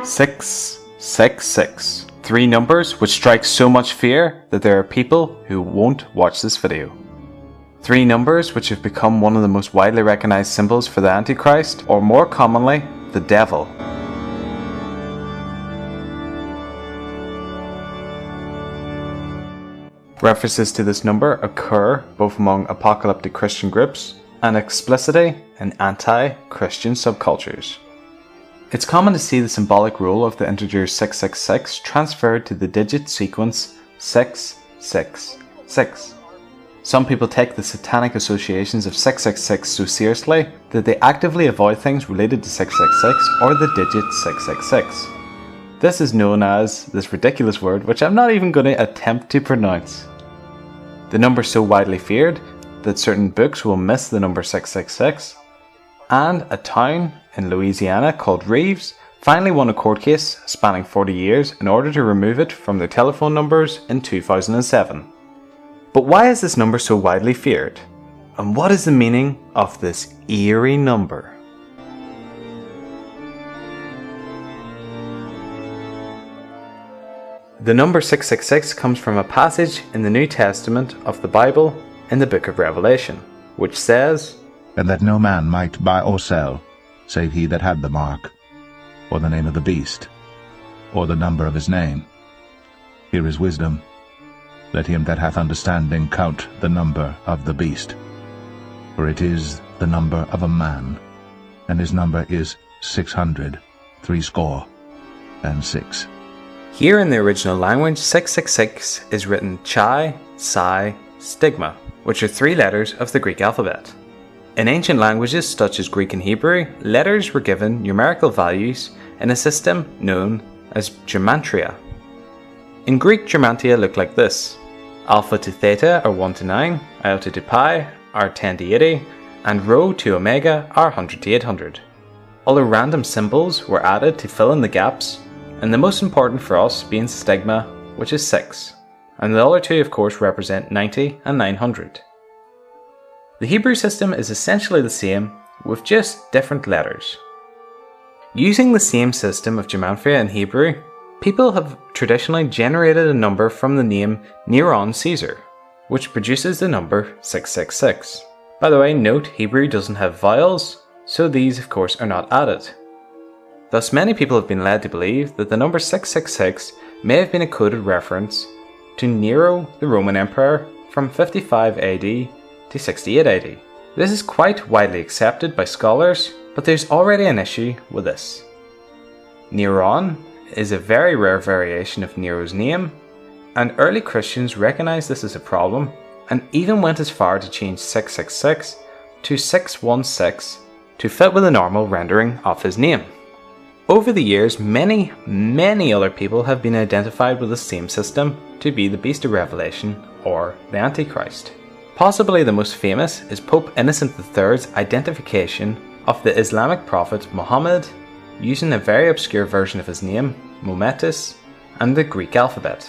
666. Three numbers which strike so much fear that there are people who won't watch this video. Three numbers which have become one of the most widely recognized symbols for the Antichrist, or more commonly, the devil. References to this number occur both among apocalyptic Christian groups and explicitly in anti-Christian subcultures. It's common to see the symbolic role of the integer 666 transferred to the digit sequence 666. Some people take the satanic associations of 666 so seriously that they actively avoid things related to 666 or the digit 666. This is known as this ridiculous word, which I'm not even going to attempt to pronounce. The number is so widely feared that certain books will miss the number 666, and a town in Louisiana called Reeves finally won a court case spanning 40 years in order to remove it from their telephone numbers in 2007. But why is this number so widely feared? And what is the meaning of this eerie number? The number 666 comes from a passage in the New Testament of the Bible in the book of Revelation, which says, "And that no man might buy or sell, save he that had the mark, or the name of the beast, or the number of his name. Here is wisdom. Let him that hath understanding count the number of the beast. For it is the number of a man, and his number is 666. Here in the original language, 666 is written chi, psi, stigma, which are three letters of the Greek alphabet. In ancient languages such as Greek and Hebrew, letters were given numerical values in a system known as gematria. In Greek, gematria looked like this. Alpha to theta are 1 to 9, iota to pi are 10 to 80, and rho to omega are 100 to 800. Other random symbols were added to fill in the gaps, and the most important for us being stigma, which is 6, and the other two of course represent 90 and 900. The Hebrew system is essentially the same, with just different letters. Using the same system of gematria in Hebrew, people have traditionally generated a number from the name Neron Caesar, which produces the number 666. By the way, note Hebrew doesn't have vowels, so these of course are not added. Thus many people have been led to believe that the number 666 may have been a coded reference to Nero the Roman Emperor from 55 AD to 68 AD. This is quite widely accepted by scholars, but there's already an issue with this. Neron is a very rare variation of Nero's name, and early Christians recognized this as a problem and even went as far to change 666 to 616 to fit with the normal rendering of his name. Over the years, many other people have been identified with the same system to be the Beast of Revelation or the Antichrist. Possibly the most famous is Pope Innocent III's identification of the Islamic prophet Muhammad using a very obscure version of his name, Mometis, and the Greek alphabet.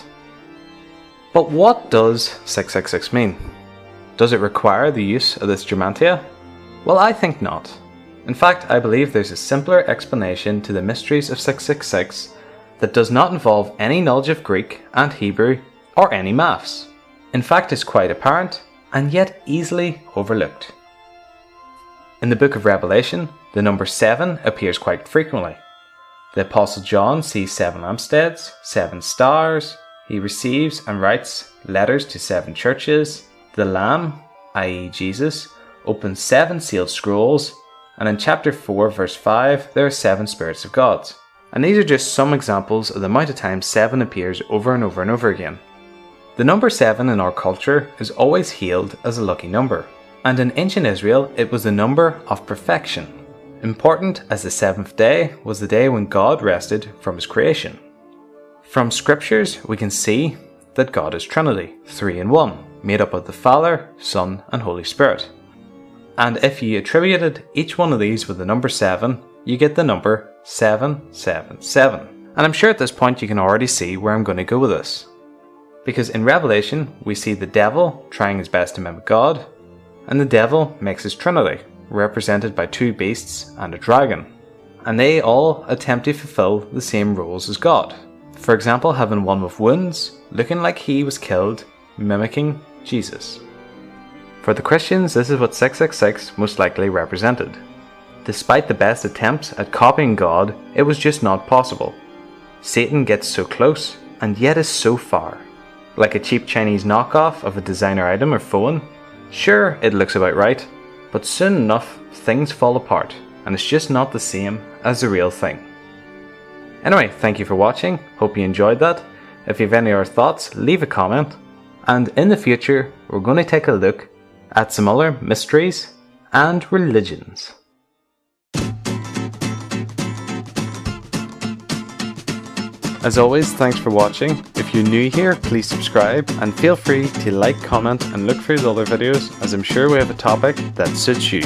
But what does 666 mean? Does it require the use of this gematria? Well, I think not. In fact, I believe there's a simpler explanation to the mysteries of 666 that does not involve any knowledge of Greek and Hebrew or any maths. In fact, it's quite apparent and yet easily overlooked. In the book of Revelation, the number 7 appears quite frequently. The Apostle John sees 7 lampstands, 7 stars. He receives and writes letters to 7 churches. The Lamb, i.e. Jesus, opens 7 sealed scrolls, and in chapter 4 verse 5 there are 7 spirits of God. And these are just some examples of the amount of times 7 appears over and over and over again. The number 7 in our culture is always hailed as a lucky number, and in ancient Israel it was the number of perfection, important as the 7th day was the day when God rested from his creation. From scriptures we can see that God is Trinity, 3 in 1, made up of the Father, Son and Holy Spirit. And if you attributed each one of these with the number 7, you get the number 777. And I'm sure at this point you can already see where I'm going to go with this. Because in Revelation we see the devil trying his best to mimic God, and the devil makes his Trinity, represented by 2 beasts and a dragon. and they all attempt to fulfill the same roles as God. For example, having one with wounds, looking like he was killed, mimicking Jesus. For the Christians, this is what 666 most likely represented. Despite the best attempts at copying God, it was just not possible. Satan gets so close, and yet is so far. Like a cheap Chinese knockoff of a designer item or phone. Sure, it looks about right, but soon enough, things fall apart, and it's just not the same as the real thing. Anyway, thank you for watching, hope you enjoyed that. If you have any other thoughts, leave a comment. And in the future, we're going to take a look at some other mysteries and religions. As always, thanks for watching. If you're new here, please subscribe and feel free to like, comment and look through the other videos, as I'm sure we have a topic that suits you.